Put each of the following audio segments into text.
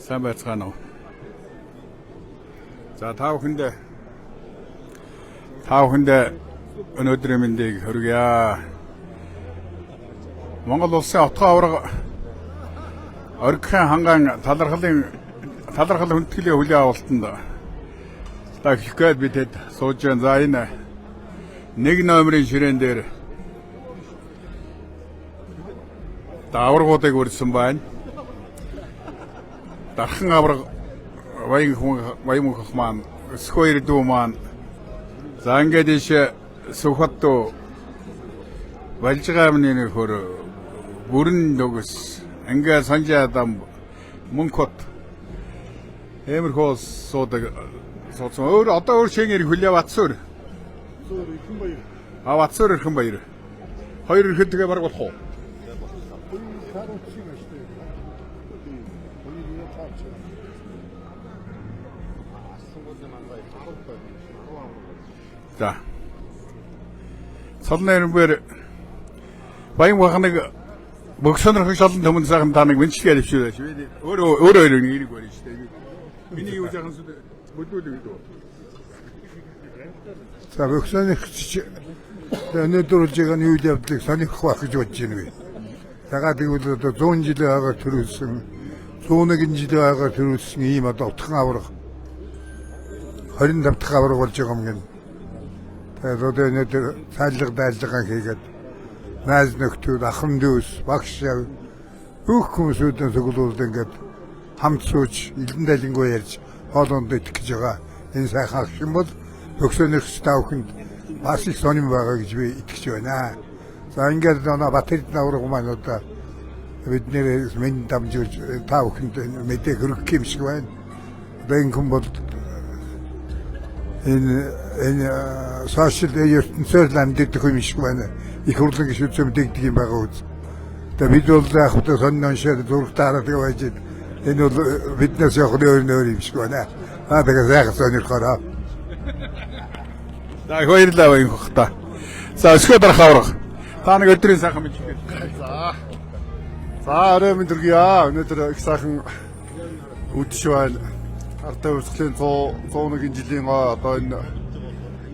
Сайн байцгаана уу. За та бүхэндээ өнөөдрийн мэндийг хүргье. Монгол улсын отгоо аварга оргихийн хангаан талархал хүндэтгэлийн хүлээн авалтанд та эхлэх гээд бид хэд сууж байна. За энэ 1 номерын ширээн дээр аваргуудыг үргэлжсэн байна. Дархан аварга баян мөнх маань өсгөө ирдүү маань за ингээд ийш Сүхбат Балжгаамны нөхөр бүрэн дөгс ингээд санжаадам мөнхөт эмэрхөө суудаг өөр одоо өөр шинээр хүлээ Батсуур Ирхэн баяр. Батсуур Ирхэн баяр. Хоёр ирэхэд тэгээ бараг болох уу? За. Солнэрбэр баян вахныг богсонорхош олон төмөн сайхан таныг мэдчилгээ дэвшүүлж байна. Өөрөө нэрийг барьж штэ. Миний юу сайхан сүд бүдүүлэг үү? За богсонорхош өнөөдөр үл жигааны үйл явдлыг сонирхох байх гэж бодож байна би. Дагаад тэгвэл одоо 100 жилийн агаар төрүүлсэн 101 жилийн агаар төрүүлсэн ийм одоо утхан аварга 25 дахь аварга болж байгаа юм гин. Тэгээд одоо өнөөдөр цаалга даалгаан хийгээд найз нөхдөд ахын дүүс багш бүх хүмүүсүүдэн зөвлөлд ингээд хамт сууж элдэн дайлангуу ярьж хоолонд идэх гэж байгаа. Энэ сайхан ах юм бол богсонорхош таахынд бас их сонирм байгаа гэж би итгэж байна. За ингээд Батэрдэн аварга маань одоо бид нэр минь дамжуулж та бүхэнд мэдээ хүргэх юм шиг байна. Одоо энэ хүн бол энэ сошиал ертөнцөөр амьддаг юм шиг байна. Их хурлын гишүүдс мэддэг юм байгаа үз. Тэгээ бид бол яг хөтө сонин шээд зургатаараа тэгээ байж энэ бол биднээс яг өөр юм шиг байна. Тэгээ яг сонирхороо. За хоёрлаа баян хөхта. За өсгөө дарах аварга. Та нэг өдрийн сайхан мэдчихэд. За орой минь төргийа. Өнөөдөр их сайхан үдшиж байна. Артай урсгалын 101 жилийн одоо энэ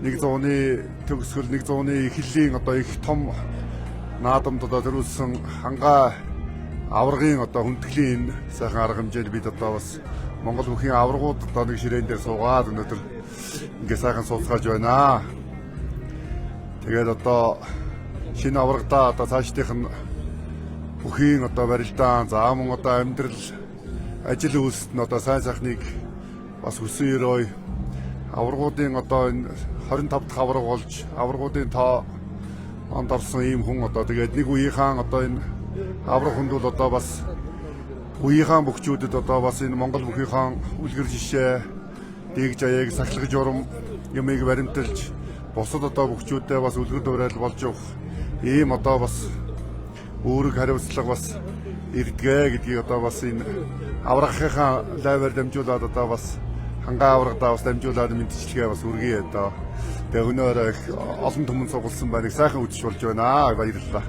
100-ны төгсгөл 100-ны эхлэлийн одоо их том наадамд одоо төрүүлсэн хангаа аваргын одоо хүндэтгэлийн сайхан арга хэмжээнд бид одоо бас Монгол бүхийн аваргууд одоо нэг ширээн дээр суугаад өнөөдөр ингээ сайхан сууцгааж байна. Тэгээд одоо шинэ аврагдаа одоо цаашдынх нь бүхийн одоо барилдаан за мөн одоо амьдрал ажил үйлсэд нь одоо сайн сайхныг бас хүсэн өрөө аваргуудын одоо энэ 25 дахь аварга болж аваргуудын тоо онд орсон ийм хүн одоо тэгээд нэг үеийнхэн одоо энэ авраг хүнд бол одоо бас үеийнхэн бөхчүүдэд одоо бас энэ Монгол бүхийнхэн үлгэр жишээ дэг жаяг сахилгаж урам юмыг баримталж бусад одоо бөхчүүдэд бас үлгэр дуурайл болж явах ийм одоо бас үүрэг хариуцлага бас ирдгээ гэдгийг одоо бас энэ аврагынхаа лайваар дамжуулаад одоо бас хангаа аврагдаа бас дамжуулаад мэдчилгээ бас үргэе одоо. Тэгээ өнөөрөө их олон түмэн сугалсан байныг сайхан үдшиж болж байна. Баярлалаа.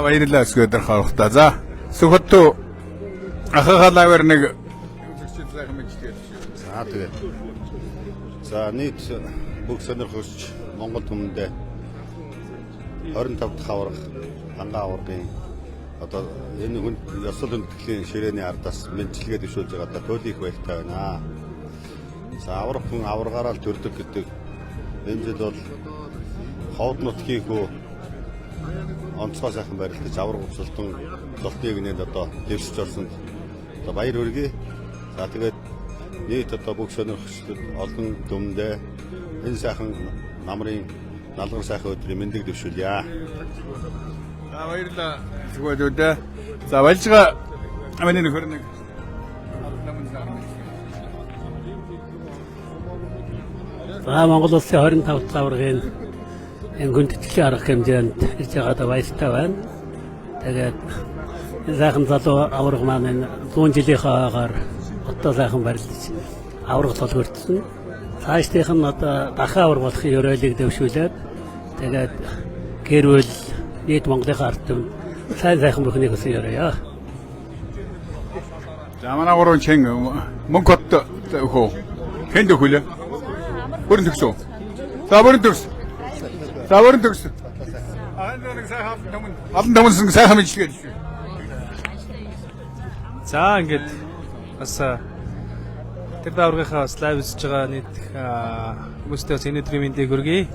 Баярлалаа өсгөө дарах аварга. За Сүхбат ахаа лайваар нэг үзэгчид сайхан мэдчилгээ. За тэгээ. За нийт бүх сонирхогч Монгол түмэндээ 25 дахь аварга хангаа аваргын одоо энэ хүн ёсол хүндэтгэлийн ширээний ардаас мэдчилгээ дэвшүүлж байгаа одоо туйлын их баяртай байна. За аврах хүн аваргаараа л төрдөг гэдэг энэ жил бол ховд нутгийн хөө онцгой сайхан барилдаж авраг уцалтан золтыг нээд одоо дэвшиж орсонд одоо баяр хүргэе. За тэгээд нийт одоо бүх сонирхогчдод олон дүмдээ энэ сайхан намрын налгар сайхан өдрийн мэндийг дэвшүүлье. За баярлалаа. Зүгөөдөө. За Балжгаа амины нөхөр нэг За Монгол улсын 25 дахь аваргын энэ хүндэтгэлийн арга хэмжээнд ирж байгаадаа баяртай байна. Тэгээд сайхан залуу аварга маань энэ 100 жилийнхаа агаар одоо сайхан барилдаж аварга толгөрдсөн. Цаашдынх нь одоо дахин аварга болохын ёройлыг дэвшүүлээд тэгээд гэр бүл нийт Монголын ард түмэн сайн сайхан бүхнийг хүсэн ёроё. За манай гурван чин мөнгө хот хөө. Хэнд хөлөө. Бүрэн төгсөө. За бүрэн төгс. За бүрэн төгс. нэг сайхан олон тамсан сайхан мэдлэгээ шүү. За ингээд бас тэр дааврынхаа бас лайв үзэж байгаа нийт хүмүүстээ бас өнөөдрийн мэндийг хүргэе.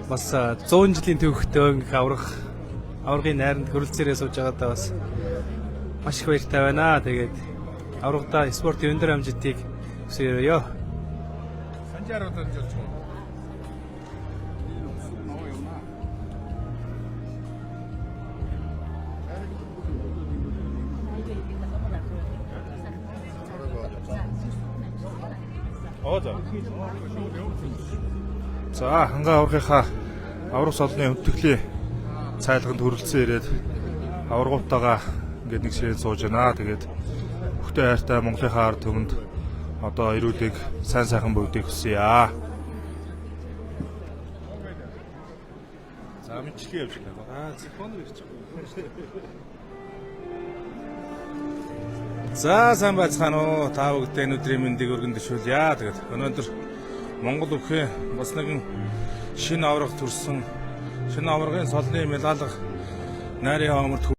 Бас 100 жилийн төвхтөө аврагын найранд хөрөлцөөрөө сууж байгаадаа бас маш их баяртай байна. Тэгээд аврагда спортын өндөр амжилтыг хүсье. Санжаарууд болж байна. За хангаа аврагынхаа авраг солны хүндэтгэлийн цайлганд хүрэлцэн ирээд аврагуудтайгаа ингээд нэг ширээ сууж байна. Тэгээд бүхтэй хайртай Монголынхаа ард түмэнд одоо ирүүдийг сайн сайхан бүгдийг хүсье. За мэдлэгээ явж байна. Телефон ирж байгаа. За сайн байцгаана уу. Та бүгдээ өнөөдрийн мэндийг өргөн дэвшүүлье. Тэгээд өнөөдөр Монгол өвхөө бас нэгэн шинэ авраг төрсөн. Шинэ аврагын солны медалга найрын хаамарт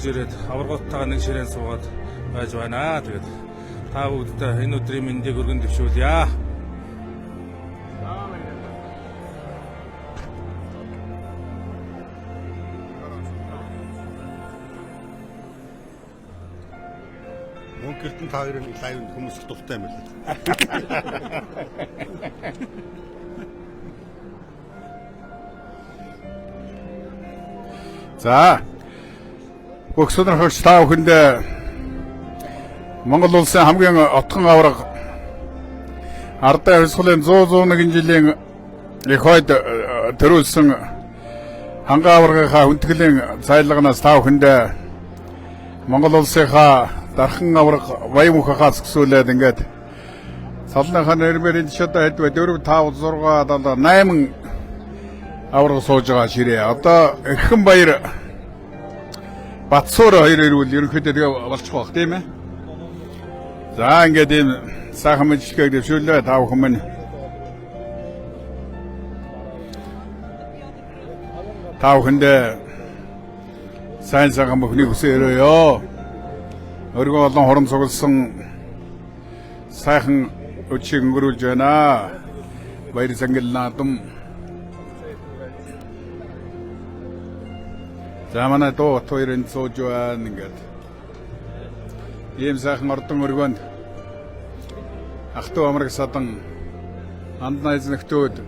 ирээд аврагуудтайгаа нэг ширээн суугаад байж байна. Тэгээд та бүгдээ энэ өдрийн мэндийг өргөн дэвшүүлье. Мөнгөлд нь та хоёрын лайвд хүмүүс их дуртай юм байна. За Боксодор хөрч та бүхэндээ Монгол улсын хамгийн отгон авраг Ардаа хувьсгалын 101 жилийн их хойд төрүүлсэн хангаа аврагынхаа хүндэтгэлийн цайлагнаас та бүхэндээ Монгол улсынхаа дархан авраг Баян мөнхөөс гисүүлээд ингээд салныхаа нэрмээр энэ ч одоо хэд вэ 4 5 6 7 8 авраг сууж байгаа ширээ. Одоо Эрхэн баяр Батсуур хоёр ирвэл ерөнхийдөө тэгээ болчих واخ тийм ээ. За ингээд ийм сайхан мэдлэгийг дэвшүүлээ та бүхэн минь. Та бүхэндээ сайн сайхан бүхнийг хүсээрээ. Өргөн олон хорон цугласан сайхан өчиг өнгөрүүлж байна. Баяр сангил наадам. За манай дуу хоёрын сууж байна ингээд. Ийм сайхан ордон өргөнд ах トゥ амраг садан анд найз нөхдөөд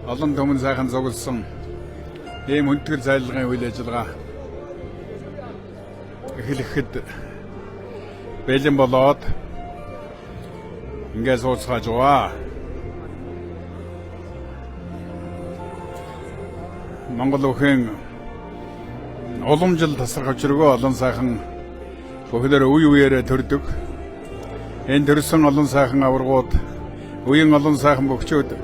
олон түмэн сайхан зугласан ийм хүндэтгэл цайлагын үйл ажиллагаа эхлэхэд бэлэн болоод ингээд сууцгааж байгаа. Монгол өвхийн уламжил тасрах учиргүй олон сайхан бүхлээр үе үеэрээ төрдөг. Энэ төрсөн олон сайхан аврагууд, үеийн олон сайхан бөхчүүд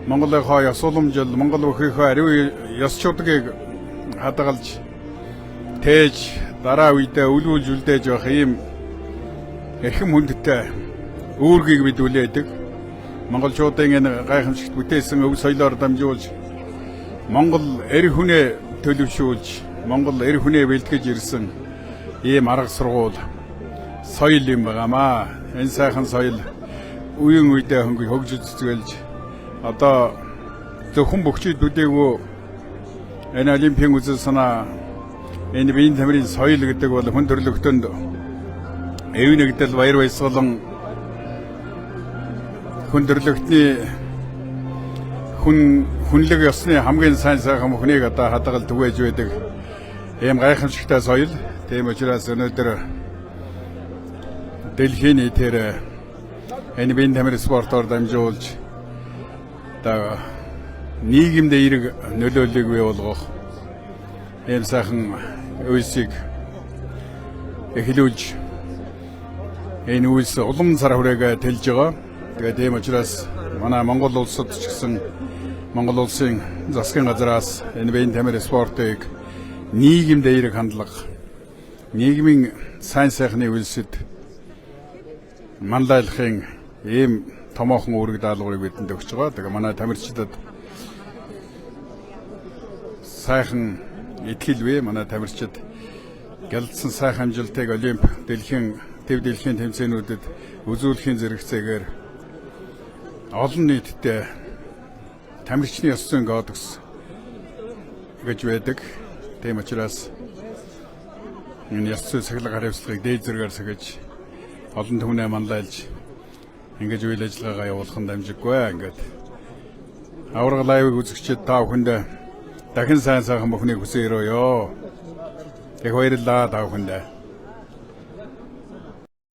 Монголынхаа ёс уламжил, Монгол өвхийнхөө ариун ёсчуудыг хадгалж тээж дараа үедээ үлүүлж үлдээж явах ийм эрхэм хүндтэй үүргийг бид үлээдэг. Монголчуудын энэ гайхамшигт бүтээсэн өв соёлоор дамжуулж Монгол эр хүнээ төлөвшүүлж Монгол эр хүнээ бэлтгэж ирсэн ийм арга сургууль соёл юм байгаамаа. Энэ сайхан соёл үеийн үедээ хөгжиж цэцгэлж одоо зөвхөн бөхчид бүдээгөө энэ олимпийн үзэл санаа энэ биеийн тамирын соёл гэдэг бол хүн төрлөختөнд эв нэгдэл баяр баясгалан хүн төрлөختний хүнлэг ёсны хамгийн сайн сайхан бүхнийг одоо хадгалж түгээж байдаг. Ийм гайхамшигтай соёл. Тийм учраас өнөөдөр дэлхийн нийтээр энэ биеийн тамирын спортоор дамжуулж одоо нийгэмд эерэг нөлөөллийг бий болгох ийм сайхан үйлсийг эхлүүлж энэ үйлс улам сар хүрээгээ тэлж байгаа. Тэгээд ийм учраас манай Монгол улсад ч гэсэн Монгол улсын засгийн газраас энэ биеийн тамирын спортыг нийгэмд эерэг хандлага, нийгмийн сайн сайхны үйлсэд манлайлахын ийм томоохон үүрэг даалгаврыг бидэнд өгч байгаа. Тэгээ манай тамирчдад сайхан итгэл бий. Манай тамирчид гялдсан сайхан амжилтыг Олимп дэлхийн тэмцээнүүдэд үзүүлэхийн зэрэгцээгээр олон нийтэд тамирчны ёс зүйн кодекс гэж байдаг. Тийм учраас энэ ёс зүйн сахилга хариуцлагыг дээд зэрэгээр сахиж олон түмнээ манлайлж ингэж үйл ажиллагаагаа явуулахын дамжиггүй. Ингээд авраг лайвыг үзэгчид та бүхэндээ дахин сайн сайхан бүхнийг хүсье өрөөё. Тэг баярлалаа та бүхэндээ.